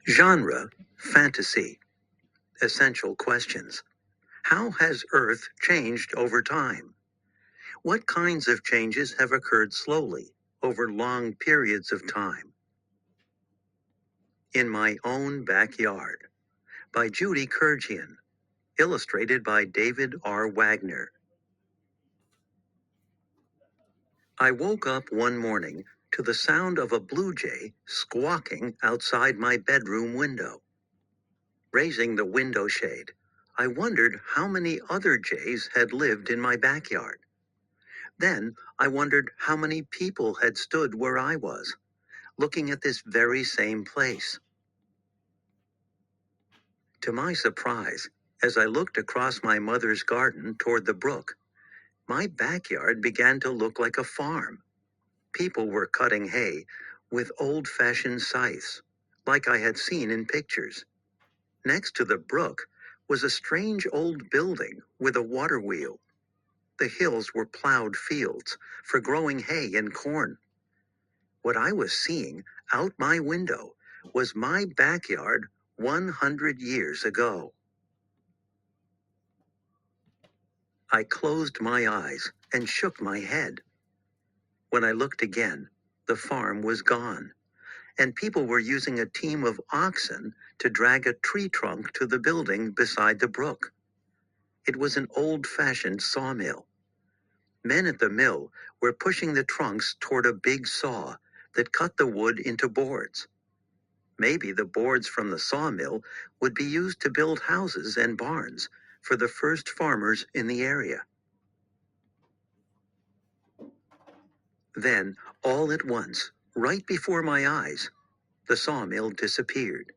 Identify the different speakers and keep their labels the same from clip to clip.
Speaker 1: Genre, fantasy, essential questions. How has Earth changed over time? What kinds of changes have occurred slowly, over long periods of time? In My Own Backyard, by Judy Kurgian, illustrated by David R. Wagner. I woke up one morning to the sound of a blue jay squawking outside my bedroom window. Raising the window shade, I wondered how many other jays had lived in my backyard. Then I wondered how many people had stood where I was, looking at this very same place. To my surprise, as I looked across my mother's garden toward the brook, my backyard began to look like a farm. People were cutting hay with old-fashioned scythes, like I had seen in pictures. Next to the brook was a strange old building with a water wheel. The hills were plowed fields for growing hay and corn. What I was seeing out my window was my backyard 100 years ago. I closed my eyes and shook my head. When I looked again, the farm was gone, and people were using a team of oxen to drag a tree trunk to the building beside the brook. It was an old-fashioned sawmill. Men at the mill were pushing the trunks toward a big saw that cut the wood into boards. Maybe the boards from the sawmill would be used to build houses and barns for the first farmers in the area. Then, all at once, right before my eyes, the sawmill disappeared.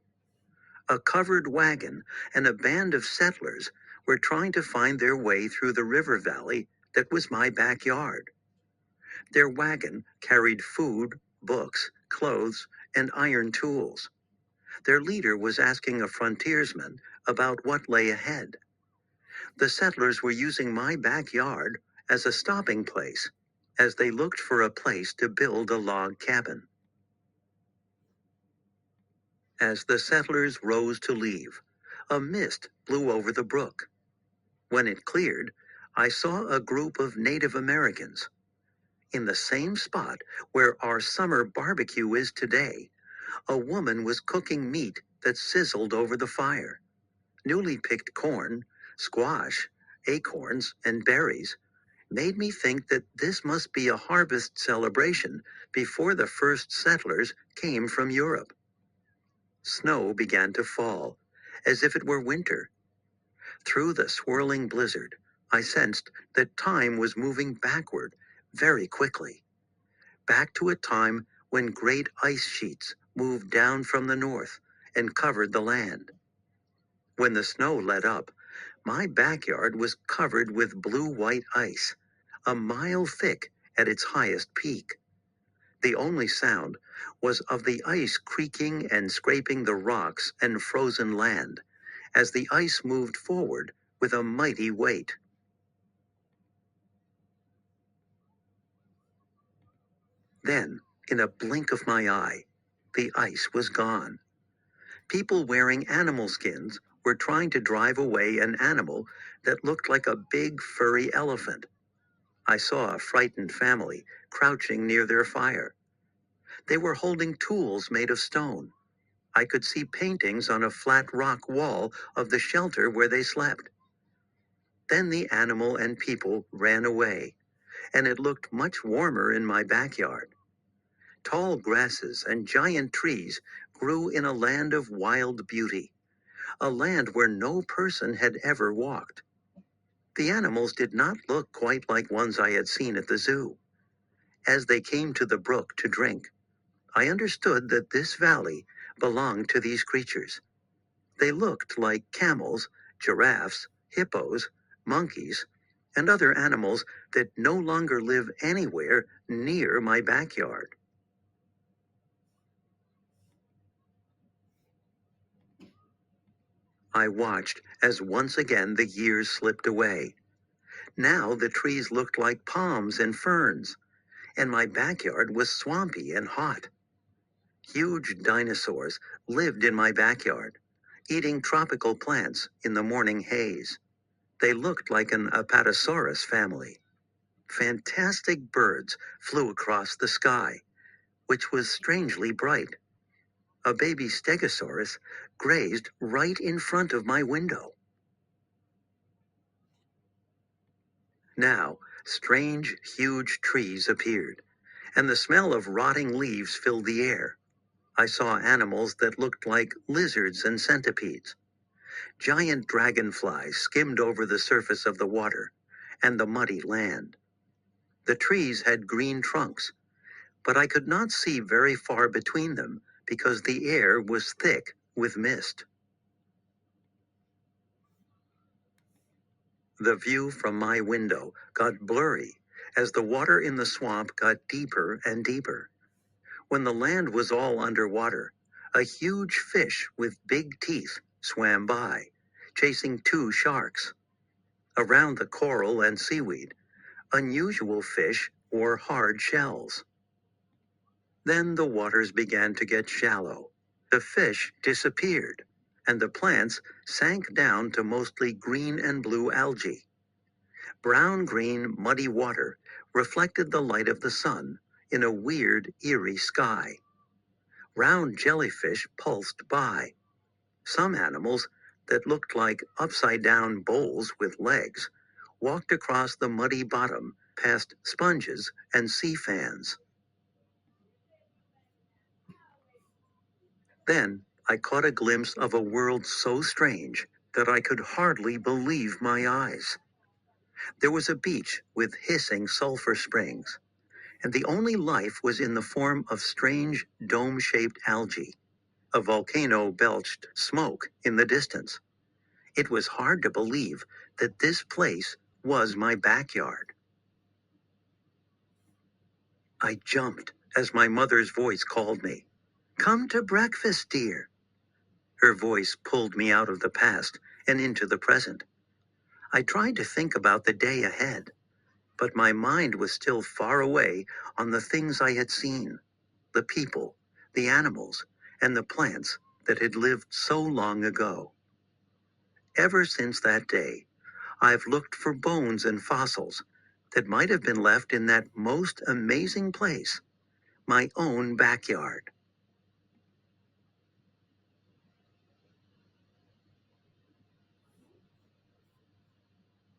Speaker 1: A covered wagon and a band of settlers were trying to find their way through the river valley that was my backyard. Their wagon carried food, books, clothes, and iron tools. Their leader was asking a frontiersman about what lay ahead. The settlers were using my backyard as a stopping place as they looked for a place to build a log cabin. As the settlers rose to leave, a mist blew over the brook. When it cleared, I saw a group of Native Americans. In the same spot where our summer barbecue is today, a woman was cooking meat that sizzled over the fire. Newly picked corn, squash, acorns, and berries made me think that this must be a harvest celebration before the first settlers came from Europe. Snow began to fall, as if it were winter. Through the swirling blizzard, I sensed that time was moving backward very quickly, back to a time when great ice sheets moved down from the north and covered the land. When the snow let up, my backyard was covered with blue-white ice, a mile thick at its highest peak. The only sound was of the ice creaking and scraping the rocks and frozen land as the ice moved forward with a mighty weight. Then, in a blink of my eye, the ice was gone. People wearing animal skins were trying to drive away an animal that looked like a big furry elephant. I saw a frightened family crouching near their fire. They were holding tools made of stone. I could see paintings on a flat rock wall of the shelter where they slept. Then the animal and people ran away, and it looked much warmer in my backyard. Tall grasses and giant trees grew in a land of wild beauty, a land where no person had ever walked. The animals did not look quite like ones I had seen at the zoo. As they came to the brook to drink, I understood that this valley belonged to these creatures. They looked like camels, giraffes, hippos, monkeys, and other animals that no longer live anywhere near my backyard. I watched as once again the years slipped away. Now the trees looked like palms and ferns, and my backyard was swampy and hot. Huge dinosaurs lived in my backyard, eating tropical plants in the morning haze. They looked like an Apatosaurus family. Fantastic birds flew across the sky, which was strangely bright. A baby stegosaurus grazed right in front of my window. Now, strange, huge trees appeared, and the smell of rotting leaves filled the air. I saw animals that looked like lizards and centipedes. Giant dragonflies skimmed over the surface of the water and the muddy land. The trees had green trunks, but I could not see very far between them because the air was thick with mist. The view from my window got blurry as the water in the swamp got deeper and deeper. When the land was all underwater, a huge fish with big teeth swam by, chasing two sharks. Around the coral and seaweed, unusual fish wore hard shells. Then the waters began to get shallow. The fish disappeared, and the plants sank down to mostly green and blue algae. Brown-green, muddy water reflected the light of the sun in a weird, eerie sky. Round jellyfish pulsed by. Some animals that looked like upside-down bowls with legs walked across the muddy bottom past sponges and sea fans. Then I caught a glimpse of a world so strange that I could hardly believe my eyes. There was a beach with hissing sulfur springs, and the only life was in the form of strange dome-shaped algae. A volcano belched smoke in the distance. It was hard to believe that this place was my backyard. I jumped as my mother's voice called me. "Come to breakfast, dear." Her voice pulled me out of the past and into the present. I tried to think about the day ahead, but my mind was still far away on the things I had seen, the people, the animals, and the plants that had lived so long ago. Ever since that day, I've looked for bones and fossils that might have been left in that most amazing place, my own backyard.